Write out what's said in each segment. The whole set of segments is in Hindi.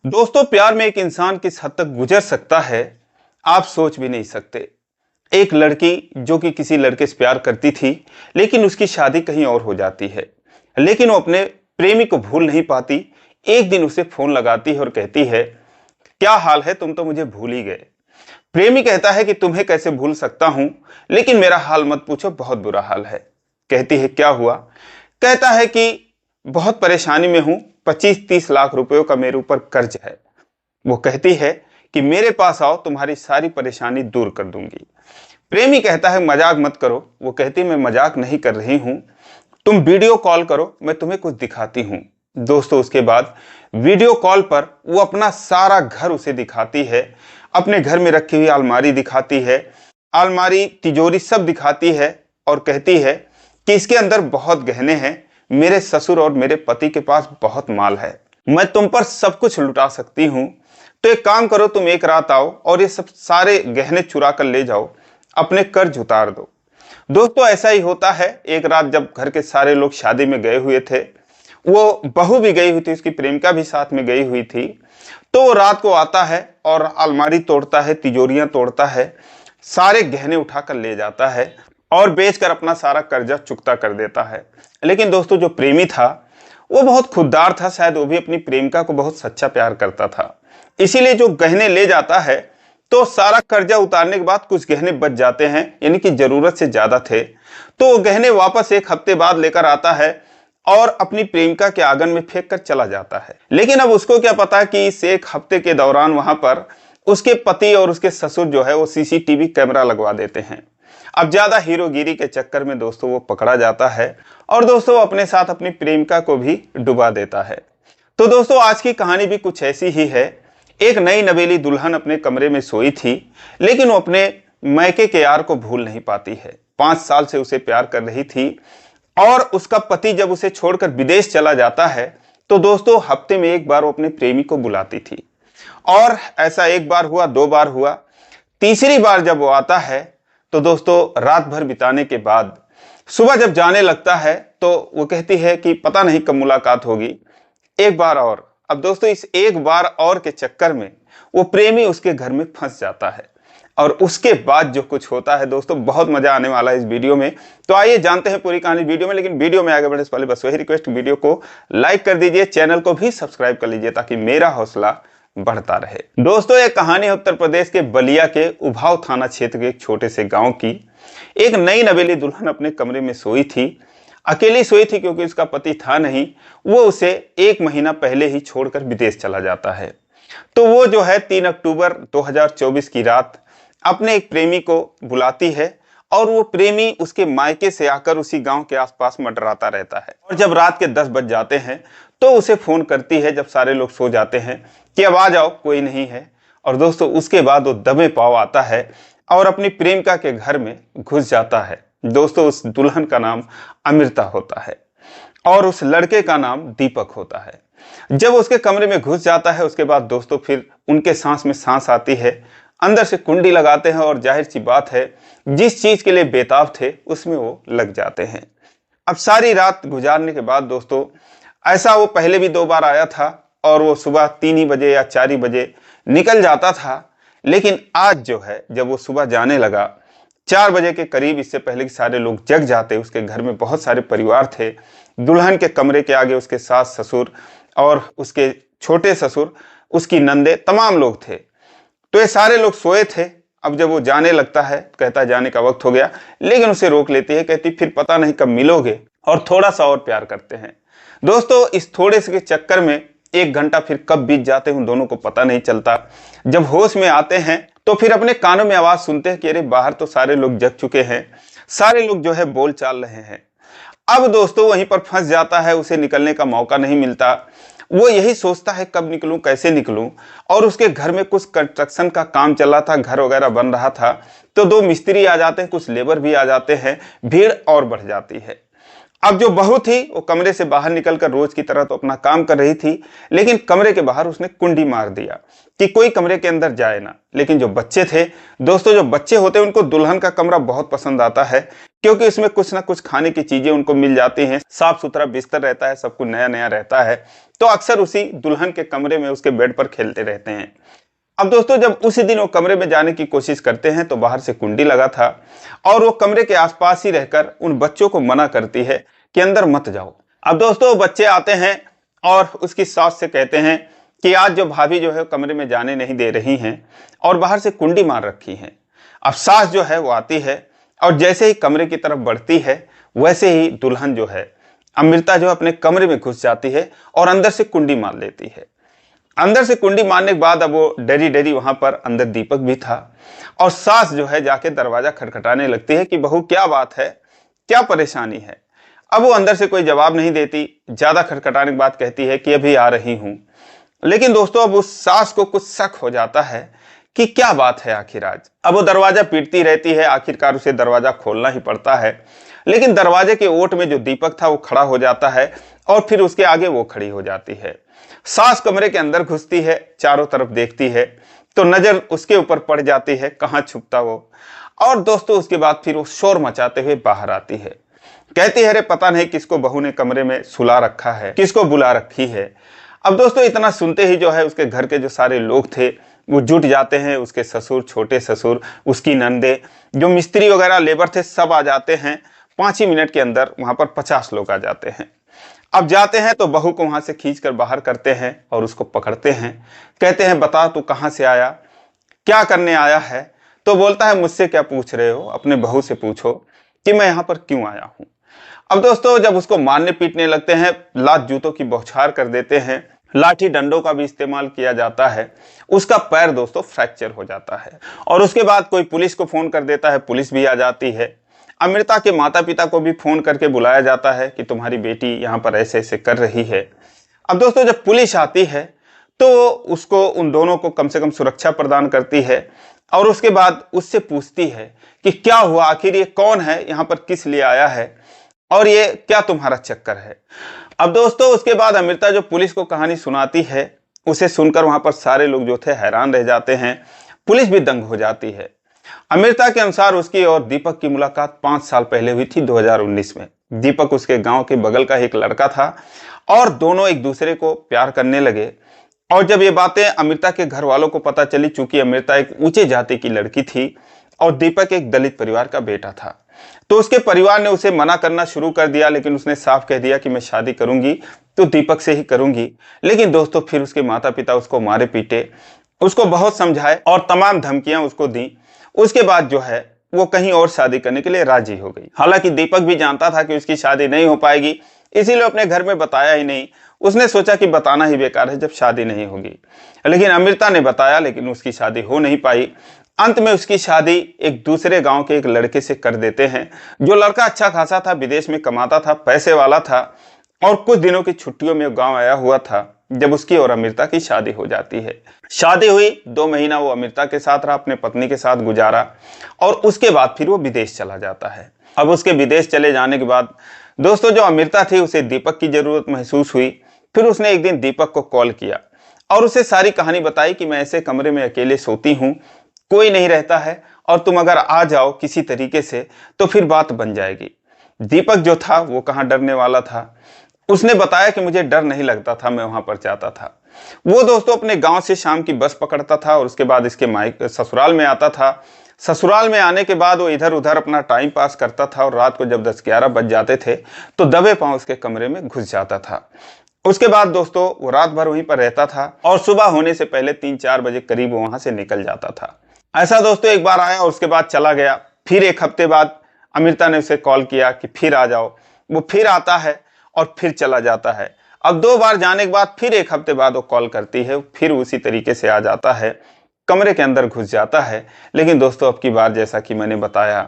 दोस्तों, प्यार में एक इंसान किस हद तक गुजर सकता है आप सोच भी नहीं सकते। एक लड़की जो कि किसी लड़के से प्यार करती थी, लेकिन उसकी शादी कहीं और हो जाती है। लेकिन वो अपने प्रेमी को भूल नहीं पाती। एक दिन उसे फोन लगाती है और कहती है, क्या हाल है, तुम तो मुझे भूल ही गए। प्रेमी कहता है कि तुम्हें कैसे भूल सकता हूं, लेकिन मेरा हाल मत पूछो, बहुत बुरा हाल है। कहती है, क्या हुआ। कहता है कि बहुत परेशानी में हूं, 25-30 लाख रुपयों का मेरे ऊपर कर्ज है। वो कहती है कि मेरे पास आओ, तुम्हारी सारी परेशानी दूर कर दूंगी। प्रेमी कहता है, मजाक मत करो। वो कहती है, मैं मजाक नहीं कर रही हूं, तुम वीडियो कॉल करो, मैं तुम्हें कुछ दिखाती हूं। दोस्तों, उसके बाद वीडियो कॉल पर वो अपना सारा घर उसे दिखाती है। अपने घर में रखी हुई अलमारी दिखाती है, अलमारी तिजोरी सब दिखाती है, और कहती है कि इसके अंदर बहुत गहने हैं, मेरे ससुर और मेरे पति के पास बहुत माल है, मैं तुम पर सब कुछ लुटा सकती हूँ। तो एक काम करो, तुम एक रात आओ और ये सब सारे गहने चुरा कर ले जाओ, अपने कर्ज उतार दो। दोस्तों, ऐसा ही होता है। एक रात जब घर के सारे लोग शादी में गए हुए थे, वो बहू भी गई हुई थी, उसकी प्रेमिका भी साथ में गई हुई थी। तो वो रात को आता है और अलमारी तोड़ता है, तिजोरियां तोड़ता है, सारे गहने उठाकर ले जाता है और बेचकर अपना सारा कर्जा चुकता कर देता है। लेकिन दोस्तों, जो प्रेमी था वो बहुत खुददार था, शायद वो भी अपनी प्रेमिका को बहुत सच्चा प्यार करता था। इसीलिए जो गहने ले जाता है, तो सारा कर्जा उतारने के बाद कुछ गहने बच जाते हैं, यानी कि जरूरत से ज्यादा थे। तो वो गहने वापस एक हफ्ते बाद लेकर आता है और अपनी प्रेमिका के आंगन में फेंक कर चला जाता है। लेकिन अब उसको क्या पता कि इस एक हफ्ते के दौरान वहां पर उसके पति और उसके ससुर जो है वो सीसीटीवी कैमरा लगवा देते हैं। अब ज्यादा हीरोगिरी के चक्कर में दोस्तों वो पकड़ा जाता है और दोस्तों अपने साथ अपनी प्रेमिका को भी डुबा देता है। तो दोस्तों, आज की कहानी भी कुछ ऐसी ही है। एक नई नवेली दुल्हन अपने कमरे में सोई थी, लेकिन वो अपने मैके के यार को भूल नहीं पाती है। 5 साल से उसे प्यार कर रही थी और उसका पति जब उसे छोड़कर विदेश चला जाता है, तो दोस्तों हफ्ते में एक बार वो अपने प्रेमी को बुलाती थी। और ऐसा एक बार हुआ, 2 बार हुआ, तीसरी बार जब वो आता है, तो दोस्तों रात भर बिताने के बाद सुबह जब जाने लगता है, तो वो कहती है कि पता नहीं कब मुलाकात होगी, एक बार और। अब दोस्तों, इस एक बार और के चक्कर में वो प्रेमी उसके घर में फंस जाता है। और उसके बाद जो कुछ होता है दोस्तों, बहुत मजा आने वाला है इस वीडियो में। तो आइए जानते हैं पूरी कहानी वीडियो में। लेकिन वीडियो में आगे बढ़ने से पहले बस वही रिक्वेस्ट, वीडियो को लाइक कर दीजिए, चैनल को भी सब्सक्राइब कर लीजिए ताकि मेरा हौसला बढ़ता रहे। दोस्तों, ये कहानी उत्तर प्रदेश के बलिया के उभाव थाना क्षेत्र के एक छोटे से गांव की। एक नई नवेली दुल्हन अपने कमरे में सोई थी, अकेली सोई थी क्योंकि उसका पति था नहीं। वो उसे 1 महीना पहले ही छोड़कर विदेश चला जाता है। तो वो जो है 3 अक्टूबर 2024 की रात अपने एक प्रेमी को बुलाती है और वो प्रेमी उसके मायके से आकर उसी गांव के आसपास मंडराता रहता है। और जब रात के 10 बज जाते हैं तो उसे फोन करती है, जब सारे लोग सो जाते हैं, कि अब आ जाओ, कोई नहीं है। और दोस्तों, उसके बाद वो दबे पाव आता है और अपनी प्रेमिका के घर में घुस जाता है। दोस्तों, उस दुल्हन का नाम अमृता होता है और उस लड़के का नाम दीपक होता है। जब उसके कमरे में घुस जाता है, उसके बाद दोस्तों फिर उनके सांस में सांस आती है, अंदर से कुंडी लगाते हैं और जाहिर सी बात है, जिस चीज के लिए बेताब थे उसमें वो लग जाते हैं। अब सारी रात गुजारने के बाद दोस्तों, ऐसा वो पहले भी 2 बार आया था और वो सुबह 3 ही बजे या 4 ही बजे निकल जाता था। लेकिन आज जो है, जब वो सुबह जाने लगा 4 बजे के करीब, इससे पहले कि सारे लोग जग जाते, उसके घर में बहुत सारे परिवार थे। दुल्हन के कमरे के आगे उसके सास ससुर और उसके छोटे ससुर, उसकी नंदे, तमाम लोग थे। तो ये सारे लोग सोए थे। अब जब वो जाने लगता है, कहता है जाने का वक्त हो गया, लेकिन उसे रोक लेती है, कहती फिर पता नहीं कब मिलोगे और थोड़ा सा और प्यार करते हैं। दोस्तों, इस थोड़े से के चक्कर में 1 घंटा फिर कब बीत जाते हैं दोनों को पता नहीं चलता। जब होश में आते हैं तो फिर अपने कानों में आवाज सुनते हैं कि अरे बाहर तो सारे लोग जग चुके हैं, सारे लोग जो है बोल चाल रहे हैं। अब दोस्तों वहीं पर फंस जाता है, उसे निकलने का मौका नहीं मिलता। वो यही सोचता है कब निकलूं, कैसे निकलूं। और उसके घर में कुछ कंस्ट्रक्शन का काम चल रहा था, घर वगैरह बन रहा था। तो 2 मिस्त्री आ जाते हैं, कुछ लेबर भी आ जाते हैं, भीड़ और बढ़ जाती है। अब जो बहू थी वो कमरे से बाहर निकलकर रोज की तरह तो अपना काम कर रही थी, लेकिन कमरे के बाहर उसने कुंडी मार दिया कि कोई कमरे के अंदर जाए ना। लेकिन जो बच्चे थे दोस्तों, जो बच्चे होते हैं उनको दुल्हन का कमरा बहुत पसंद आता है, क्योंकि उसमें कुछ ना कुछ खाने की चीजें उनको मिल जाती हैं, साफ सुथरा बिस्तर रहता है, सब कुछ नया नया रहता है। तो अक्सर उसी दुल्हन के कमरे में उसके बेड पर खेलते रहते हैं। अब दोस्तों जब उसी दिन वो कमरे में जाने की कोशिश करते हैं तो बाहर से कुंडी लगा था और वो कमरे के आसपास ही रहकर उन बच्चों को मना करती है कि अंदर मत जाओ। अब दोस्तों बच्चे आते हैं और उसकी सास से कहते हैं कि आज जो भाभी जो है कमरे में जाने नहीं दे रही हैं और बाहर से कुंडी मार रखी है। अब सास जो है वो आती है और जैसे ही कमरे की तरफ बढ़ती है वैसे ही दुल्हन जो है अमृता जो अपने कमरे में घुस जाती है और अंदर से कुंडी मार लेती है। अंदर से कुंडी मारने के बाद अब वो डरी डरी वहां पर अंदर दीपक भी था और सास जो है जाके दरवाजा खटखटाने लगती है कि बहू क्या बात है, क्या परेशानी है। अब वो अंदर से कोई जवाब नहीं देती, ज्यादा खटखटाने के बाद कहती है कि अभी आ रही हूं। लेकिन दोस्तों अब उस सास को कुछ शक हो जाता है कि क्या बात है आखिर आज। अब वो दरवाजा पीटती रहती है, आखिरकार उसे दरवाजा खोलना ही पड़ता है। लेकिन दरवाजे के ओट में जो दीपक था वो खड़ा हो जाता है और फिर उसके आगे वो खड़ी हो जाती है। सास कमरे के अंदर घुसती है, चारों तरफ देखती है तो नजर उसके ऊपर पड़ जाती है, कहाँ छुपता वो। और दोस्तों उसके बाद फिर वो शोर मचाते हुए बाहर आती है, कहती है अरे पता नहीं किसको बहू ने कमरे में सुला रखा है, किसको बुला रखी है। अब दोस्तों इतना सुनते ही जो है उसके घर के जो सारे लोग थे वो जुट जाते हैं, उसके ससुर, छोटे ससुर, उसकी नंदे, जो मिस्त्री वगैरह लेबर थे सब आ जाते हैं। 5 ही मिनट के अंदर वहां पर 50 लोग आ जाते हैं। अब जाते हैं तो बहू को वहां से खींच कर बाहर करते हैं और उसको पकड़ते हैं, कहते हैं बता तू कहां से आया, क्या करने आया है। तो बोलता है मुझसे क्या पूछ रहे हो, अपने बहू से पूछो कि मैं यहाँ पर क्यों आया हूँ। अब दोस्तों जब उसको मारने पीटने लगते हैं, लात जूतों की बौछार कर देते हैं, लाठी डंडों का भी इस्तेमाल किया जाता है, उसका पैर दोस्तों फ्रैक्चर हो जाता है। और उसके बाद कोई पुलिस को फोन कर देता है, पुलिस भी आ जाती है। अमृता के माता पिता को भी फोन करके बुलाया जाता है कि तुम्हारी बेटी यहाँ पर ऐसे ऐसे कर रही है। अब दोस्तों जब पुलिस आती है तो उसको, उन दोनों को कम से कम सुरक्षा प्रदान करती है और उसके बाद उससे पूछती है कि क्या हुआ, आखिर ये कौन है, यहाँ पर किस लिए आया है और ये क्या तुम्हारा चक्कर है। अब दोस्तों उसके बाद अमृता जो पुलिस को कहानी सुनाती है उसे सुनकर वहां पर सारे लोग जो थे हैरान रह जाते हैं, पुलिस भी दंग हो जाती है। अमृता के अनुसार उसकी और दीपक की मुलाकात 5 साल पहले हुई थी, 2019 में। दीपक उसके गांव के बगल का एक लड़का था और दोनों एक दूसरे को प्यार करने लगे। और जब ये बातें अमृता के घर वालों को पता चली, चूंकि अमृता एक ऊंचे जाति की लड़की थी और दीपक एक दलित परिवार का बेटा था, तो उसके परिवार ने उसे मना करना शुरू कर दिया। लेकिन उसने साफ कह दिया कि मैं शादी करूंगी तो दीपक से ही करूंगी। लेकिन दोस्तों फिर उसके माता पिता उसको मारे पीटे, उसको बहुत समझाए और तमाम धमकियां उसको दी। उसके बाद जो है वो कहीं और शादी करने के लिए राजी हो गई। हालांकि दीपक भी जानता था कि उसकी शादी नहीं हो पाएगी, इसीलिए अपने घर में बताया ही नहीं। उसने सोचा कि बताना ही बेकार है जब शादी नहीं होगी। लेकिन अमृता ने बताया, लेकिन उसकी शादी हो नहीं पाई। अंत में उसकी शादी एक दूसरे गांव के एक लड़के से कर देते हैं। जो लड़का अच्छा खासा था, विदेश में कमाता था, पैसे वाला था और कुछ दिनों की छुट्टियों में गांव आया हुआ था जब उसकी और अमृता की शादी हो जाती है। शादी हुई, 2 महीना वो अमृता के साथ रहा, अपने पत्नी के साथ गुजारा और उसके बाद फिर वो विदेश चला जाता है। अब उसके विदेश चले जाने के बाद दोस्तों जो अमृता थी उसे दीपक की जरूरत महसूस हुई। फिर उसने एक दिन दीपक को कॉल किया और उसे सारी कहानी बताई कि मैं ऐसे कमरे में अकेले सोती हूँ, कोई नहीं रहता है और तुम अगर आ जाओ किसी तरीके से तो फिर बात बन जाएगी। दीपक जो था वो कहाँ डरने वाला था, उसने बताया कि मुझे डर नहीं लगता था, मैं वहां पर जाता था। वो दोस्तों अपने गांव से शाम की बस पकड़ता था और उसके बाद इसके ससुराल में आता था। ससुराल में आने के बाद वो इधर उधर अपना टाइम पास करता था और रात को जब 10-11 बज जाते थे तो दबे पांव उसके कमरे में घुस जाता था। उसके बाद दोस्तों वो रात भर वहीं पर रहता था और सुबह होने से पहले 3-4 बजे करीब वो वहां से निकल जाता था। ऐसा दोस्तों एक बार आया और उसके बाद चला गया। फिर 1 हफ्ते बाद अमृता ने उसे कॉल किया कि फिर आ जाओ। वो फिर आता है और फिर चला जाता है। अब 2 बार जाने के बाद फिर 1 हफ्ते बाद वो कॉल करती है, फिर उसी तरीके से आ जाता है, कमरे के अंदर घुस जाता है। लेकिन दोस्तों अब की बार जैसा कि मैंने बताया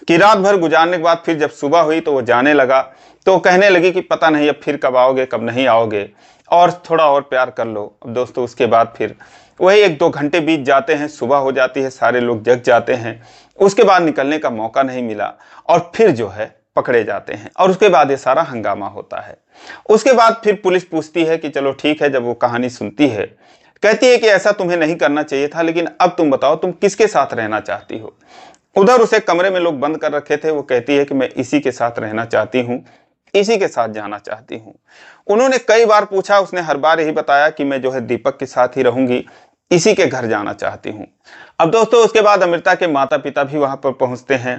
कि रात भर गुजारने के बाद फिर जब सुबह हुई तो वो जाने लगा, तो कहने लगी कि पता नहीं अब फिर कब आओगे, कब नहीं आओगे और थोड़ा और प्यार कर लो। अब दोस्तों उसके बाद फिर वही 1-2 घंटे बीत जाते हैं, सुबह हो जाती है, सारे लोग जग जाते हैं। उसके बाद निकलने का मौका नहीं मिला और फिर जो है पकड़े जाते हैं और उसके बाद ये सारा हंगामा होता है। उसके बाद फिर पुलिस पूछती है कि चलो ठीक है, जब वो कहानी सुनती है कहती है कि ऐसा तुम्हें नहीं करना चाहिए था, लेकिन अब तुम बताओ तुम किसके साथ रहना चाहती हो। उधर उसे कमरे में लोग बंद कर रखे थे। वो कहती है कि मैं इसी के साथ रहना चाहती हूँ, इसी के साथ जाना चाहती हूँ। उन्होंने कई बार पूछा, उसने हर बार यही बताया कि मैं जो है दीपक के साथ ही रहूंगी, इसी के घर जाना चाहती हूँ। अब दोस्तों उसके बाद अमृता के माता पिता भी वहां पर पहुंचते हैं।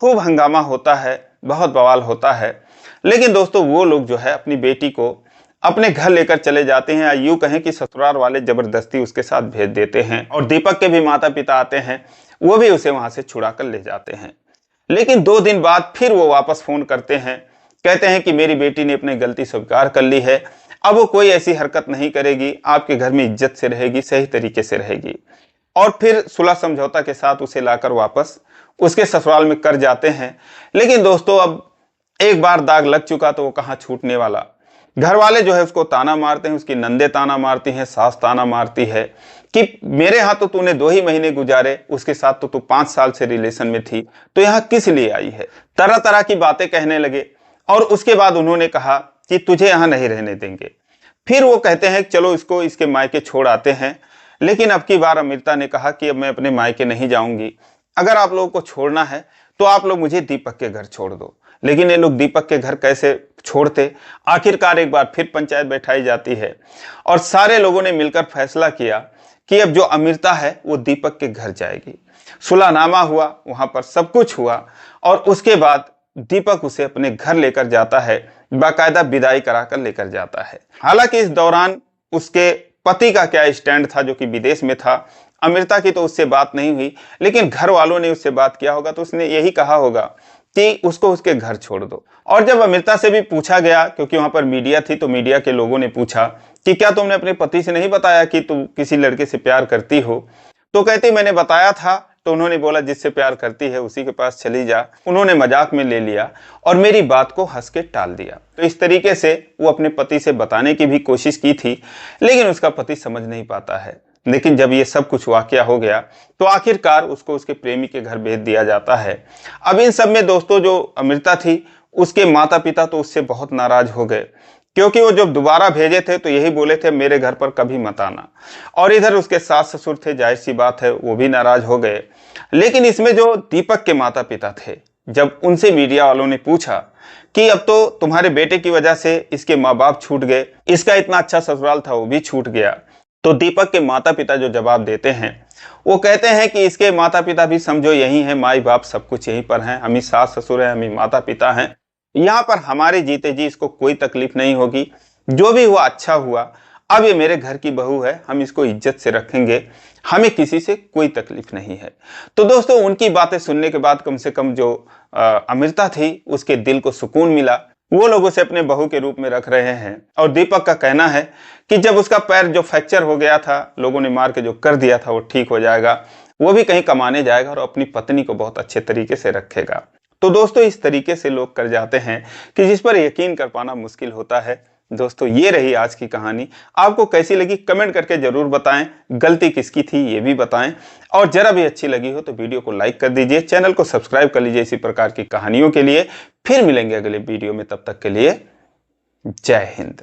खूब हंगामा होता है, बहुत बवाल होता है। लेकिन दोस्तों वो लोग जो है अपनी बेटी को अपने घर लेकर चले जाते हैं, या यूं कहें कि ससुराल वाले जबरदस्ती उसके साथ भेज देते हैं। और दीपक के भी माता पिता आते हैं, वो भी उसे वहां से छुड़ा कर ले जाते हैं। लेकिन 2 दिन बाद फिर वो वापस फोन करते हैं, कहते हैं कि मेरी बेटी ने अपनी गलती स्वीकार कर ली है, अब वो कोई ऐसी हरकत नहीं करेगी, आपके घर में इज्जत से रहेगी, सही तरीके से रहेगी। और फिर सुलह समझौता के साथ उसे लाकर वापस उसके ससुराल में कर जाते हैं। लेकिन दोस्तों अब एक बार दाग लग चुका तो वो कहाँ छूटने वाला। घर वाले जो है उसको ताना मारते हैं, उसकी नंदे ताना मारती हैं, सास ताना मारती है कि मेरे यहाँ तो तूने 2 ही महीने गुजारे, उसके साथ तो तू 5 साल से रिलेशन में थी, तो यहाँ किस लिए आई है। तरह तरह की बातें कहने लगे। और उसके बाद उन्होंने कहा कि तुझे यहाँ नहीं रहने देंगे। फिर वो कहते हैं चलो इसको इसके मायके छोड़ आते हैं। लेकिन अब की बार अमृता ने कहा कि अब मैं अपने मायके नहीं जाऊंगी, अगर आप लोगों को छोड़ना है तो आप लोग मुझे दीपक के घर छोड़ दो। लेकिन ये लोग दीपक के घर कैसे छोड़ते। आखिरकार एक बार फिर पंचायत बैठाई जाती है और सारे लोगों ने मिलकर फैसला किया कि अब जो अमृता है वो दीपक के घर जाएगी। सुलहनामा हुआ, वहां पर सब कुछ हुआ और उसके बाद दीपक उसे अपने घर लेकर जाता है, बाकायदा विदाई कराकर लेकर जाता है। हालांकि इस दौरान उसके पति का क्या स्टैंड था, जो कि विदेश में था। अमृता की तो उससे बात नहीं हुई, लेकिन घर वालों ने उससे बात किया होगा तो उसने यही कहा होगा कि उसको उसके घर छोड़ दो। और जब अमृता से भी पूछा गया, क्योंकि वहां पर मीडिया थी, तो मीडिया के लोगों ने पूछा कि क्या तुमने अपने पति से नहीं बताया कि तुम किसी लड़के से प्यार करती हो, तो कहती मैंने बताया था, तो उन्होंने बोला जिससे प्यार करती है उसी के पास चली जा। उन्होंने मजाक में ले लिया और मेरी बात को हंस के टाल दिया। तो इस तरीके से वो अपने पति से बताने की भी कोशिश की थी, लेकिन उसका पति समझ नहीं पाता है। लेकिन जब ये सब कुछ वाकया हो गया तो आखिरकार उसको उसके प्रेमी के घर भेज दिया जाता है। अब इन सब में दोस्तों जो अमृता थी, उसके माता पिता तो उससे बहुत नाराज हो गए, क्योंकि वो जब दोबारा भेजे थे तो यही बोले थे मेरे घर पर कभी मत आना। और इधर उसके सास ससुर थे, जाहिर सी बात है वो भी नाराज हो गए। लेकिन इसमें जो दीपक के माता पिता थे, जब उनसे मीडिया वालों ने पूछा कि अब तो तुम्हारे बेटे की वजह से इसके माँ बाप छूट गए, इसका इतना अच्छा ससुराल था वो भी छूट गया, तो दीपक के माता पिता जो जवाब देते हैं वो कहते हैं कि इसके माता पिता भी समझो यही है, माई बाप सब कुछ यहीं पर हैं, हम ही सास ससुर हैं, हम ही माता पिता हैं, यहाँ पर हमारे जीते जी इसको कोई तकलीफ नहीं होगी, जो भी हुआ अच्छा हुआ, अब ये मेरे घर की बहू है, हम इसको इज्जत से रखेंगे, हमें किसी से कोई तकलीफ नहीं है। तो दोस्तों उनकी बातें सुनने के बाद कम से कम जो अमृता थी उसके दिल को सुकून मिला। वो लोग उसे अपने बहू के रूप में रख रहे हैं। और दीपक का कहना है कि जब उसका पैर जो फ्रैक्चर हो गया था, लोगों ने मार के जो कर दिया था, वो ठीक हो जाएगा, वो भी कहीं कमाने जाएगा और अपनी पत्नी को बहुत अच्छे तरीके से रखेगा। तो दोस्तों इस तरीके से लोग कर जाते हैं कि जिस पर यकीन कर पाना मुश्किल होता है। दोस्तों ये रही आज की कहानी, आपको कैसी लगी कमेंट करके जरूर बताएं, गलती किसकी थी ये भी बताएं, और जरा भी अच्छी लगी हो तो वीडियो को लाइक कर दीजिए, चैनल को सब्सक्राइब कर लीजिए इसी प्रकार की कहानियों के लिए। फिर मिलेंगे अगले वीडियो में, तब तक के लिए जय हिंद।